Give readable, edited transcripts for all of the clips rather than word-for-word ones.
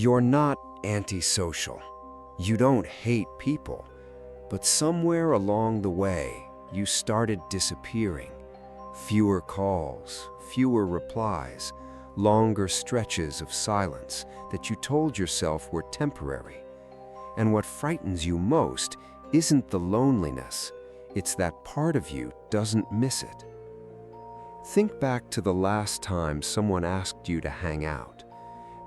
You're not antisocial. You don't hate people. But somewhere along the way, you started disappearing. Fewer calls, fewer replies, longer stretches of silence that you told yourself were temporary. And what frightens you most isn't the loneliness, it's that part of you doesn't miss it. Think back to the last time someone asked you to hang out.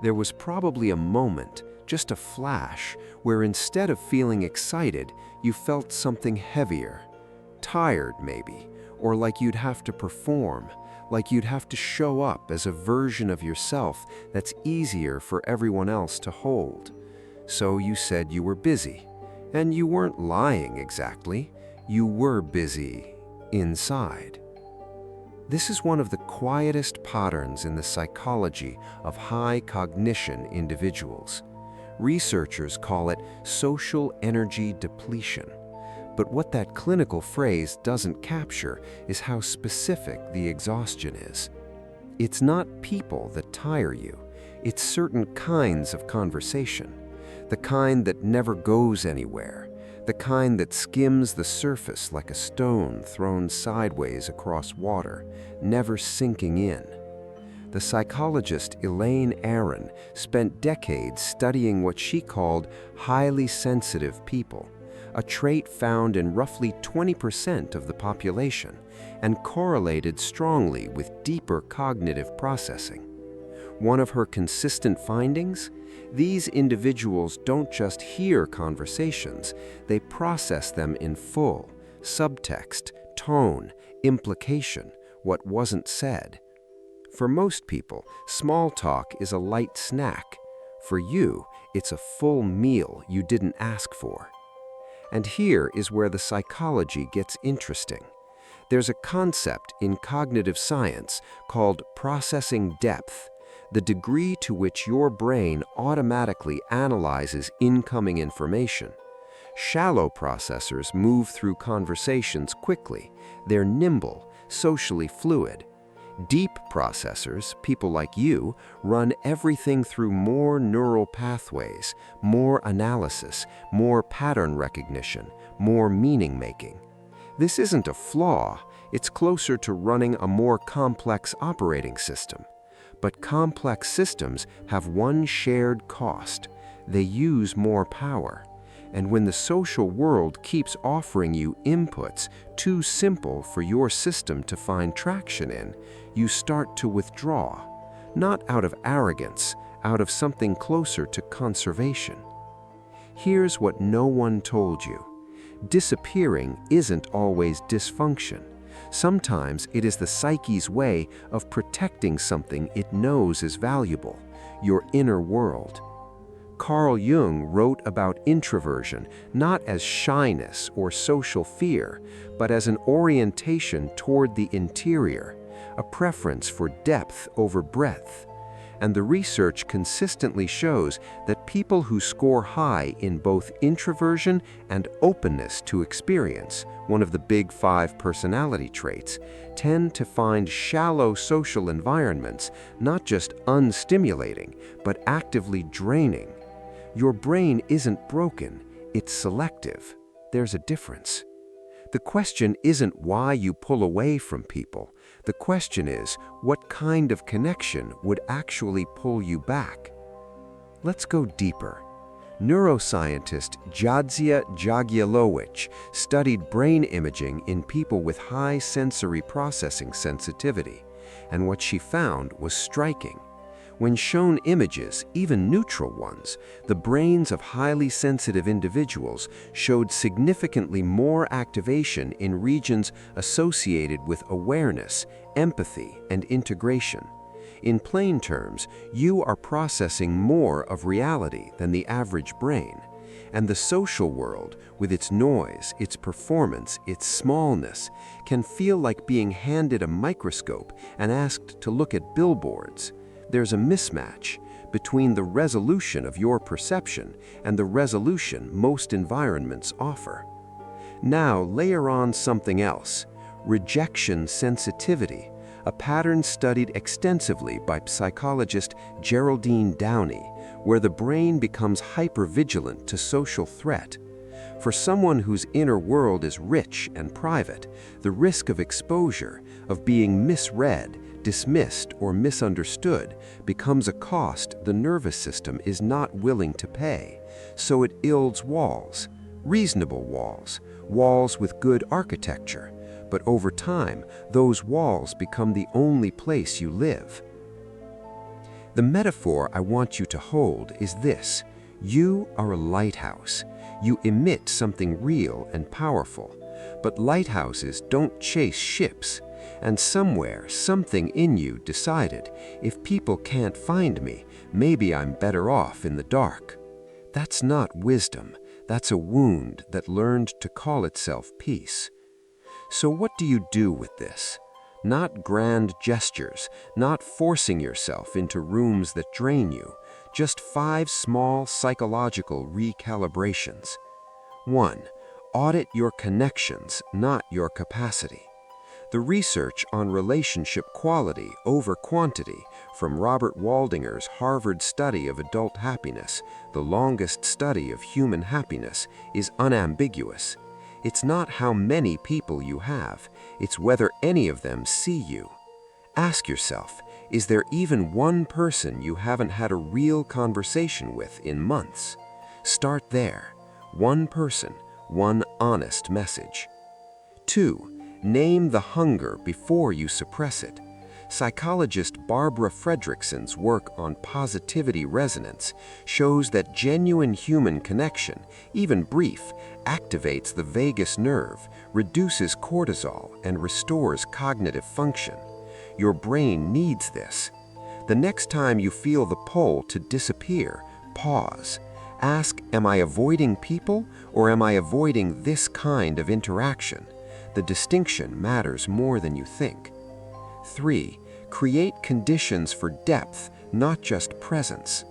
There was probably a moment, just a flash, where instead of feeling excited, you felt something heavier. Tired, maybe, or like you'd have to perform, like you'd have to show up as a version of yourself that's easier for everyone else to hold. So you said you were busy. And you weren't lying exactly. You were busy inside. This is one of the quietest patterns in the psychology of high cognition individuals. Researchers call it social energy depletion. But what that clinical phrase doesn't capture is how specific the exhaustion is. It's not people that tire you, it's certain kinds of conversation. The kind that never goes anywhere, the kind that skims the surface like a stone thrown sideways across water, never sinking in. The psychologist Elaine Aron spent decades studying what she called highly sensitive people, a trait found in roughly 20% of the population and correlated strongly with deeper cognitive processing. One of her consistent findings? These individuals don't just hear conversations, they process them in full, subtext, tone, implication, what wasn't said. For most people, small talk is a light snack. For you, it's a full meal you didn't ask for. And here is where the psychology gets interesting. There's a concept in cognitive science called processing depth, the degree to which your brain automatically analyzes incoming information. Shallow processors move through conversations quickly. They're nimble, socially fluid. Deep processors, people like you, run everything through more neural pathways, more analysis, more pattern recognition, more meaning-making. This isn't a flaw, it's closer to running a more complex operating system. But complex systems have one shared cost. They use more power. And when the social world keeps offering you inputs too simple for your system to find traction in, you start to withdraw, not out of arrogance, out of something closer to conservation. Here's what no one told you. Disappearing isn't always dysfunction. Sometimes it is the psyche's way of protecting something it knows is valuable, your inner world. Carl Jung wrote about introversion not as shyness or social fear, but as an orientation toward the interior, a preference for depth over breadth. And the research consistently shows that people who score high in both introversion and openness to experience, one of the big 5 personality traits, tend to find shallow social environments not just unstimulating, but actively draining. Your brain isn't broken, it's selective. There's a difference. The question isn't why you pull away from people. The question is, what kind of connection would actually pull you back? Let's go deeper. Neuroscientist Jadzia Jagielowicz studied brain imaging in people with high sensory processing sensitivity, and what she found was striking. When shown images, even neutral ones, the brains of highly sensitive individuals showed significantly more activation in regions associated with awareness, empathy, and integration. In plain terms, you are processing more of reality than the average brain. And the social world, with its noise, its performance, its smallness, can feel like being handed a microscope and asked to look at billboards. There's a mismatch between the resolution of your perception and the resolution most environments offer. Now layer on something else, rejection sensitivity, a pattern studied extensively by psychologist Geraldine Downey, where the brain becomes hypervigilant to social threat. For someone whose inner world is rich and private, the risk of exposure, of being misread, dismissed, or misunderstood becomes a cost the nervous system is not willing to pay. So it builds walls, reasonable walls, walls with good architecture. But over time, those walls become the only place you live. The metaphor I want you to hold is this: you are a lighthouse. You emit something real and powerful. But lighthouses don't chase ships. And somewhere, something in you decided, if people can't find me, maybe I'm better off in the dark. That's not wisdom. That's a wound that learned to call itself peace. So what do you do with this? Not grand gestures, not forcing yourself into rooms that drain you, just 5 small psychological recalibrations. 1. Audit your connections, not your capacity. The research on relationship quality over quantity from Robert Waldinger's Harvard study of adult happiness, the longest study of human happiness, is unambiguous. It's not how many people you have, it's whether any of them see you. Ask yourself, is there even one person you haven't had a real conversation with in months? Start there. One person, one honest message. 2. Name the hunger before you suppress it. Psychologist Barbara Fredrickson's work on positivity resonance shows that genuine human connection, even brief, activates the vagus nerve, reduces cortisol, and restores cognitive function. Your brain needs this. The next time you feel the pull to disappear, pause. Ask, am I avoiding people or am I avoiding this kind of interaction? The distinction matters more than you think. 3. Create conditions for depth, not just presence.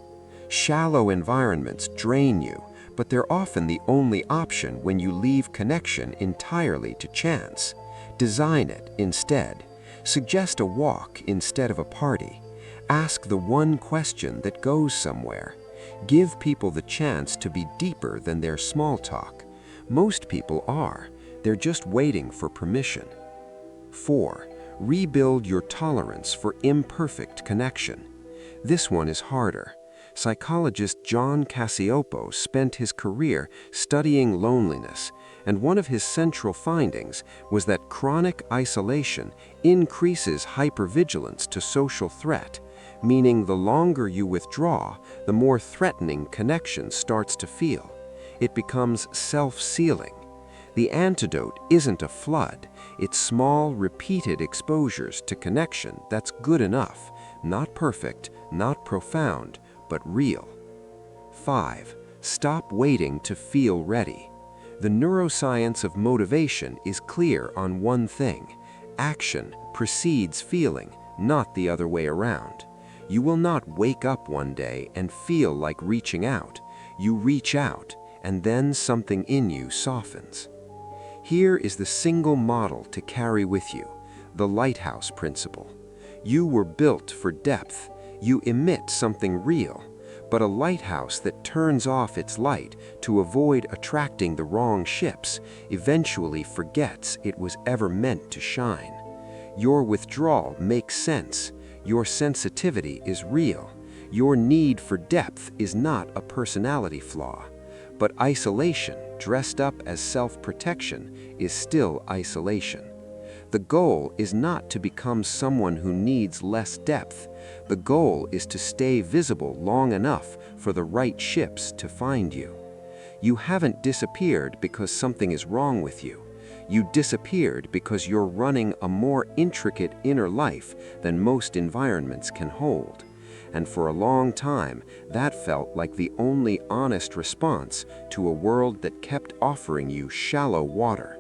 Shallow environments drain you, but they're often the only option when you leave connection entirely to chance. Design it instead. Suggest a walk instead of a party. Ask the one question that goes somewhere. Give people the chance to be deeper than their small talk. Most people are. They're just waiting for permission. 4. Rebuild your tolerance for imperfect connection. This one is harder. Psychologist John Cacioppo spent his career studying loneliness, and one of his central findings was that chronic isolation increases hypervigilance to social threat, meaning the longer you withdraw, the more threatening connection starts to feel. It becomes self-sealing. The antidote isn't a flood, it's small, repeated exposures to connection that's good enough, not perfect, not profound, but real. 5. Stop waiting to feel ready. The neuroscience of motivation is clear on one thing: action precedes feeling, not the other way around. You will not wake up one day and feel like reaching out. You reach out, and then something in you softens. Here is the single model to carry with you, the lighthouse principle. You were built for depth. You emit something real. But a lighthouse that turns off its light to avoid attracting the wrong ships eventually forgets it was ever meant to shine. Your withdrawal makes sense. Your sensitivity is real. Your need for depth is not a personality flaw. But isolation, dressed up as self-protection, is still isolation. The goal is not to become someone who needs less depth. The goal is to stay visible long enough for the right ships to find you. You haven't disappeared because something is wrong with you. You disappeared because you're running a more intricate inner life than most environments can hold. And for a long time, that felt like the only honest response to a world that kept offering you shallow water.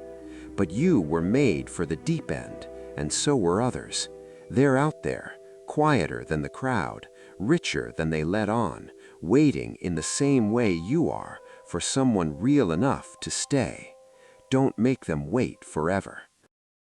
But you were made for the deep end, and so were others. They're out there, quieter than the crowd, richer than they let on, waiting in the same way you are for someone real enough to stay. Don't make them wait forever.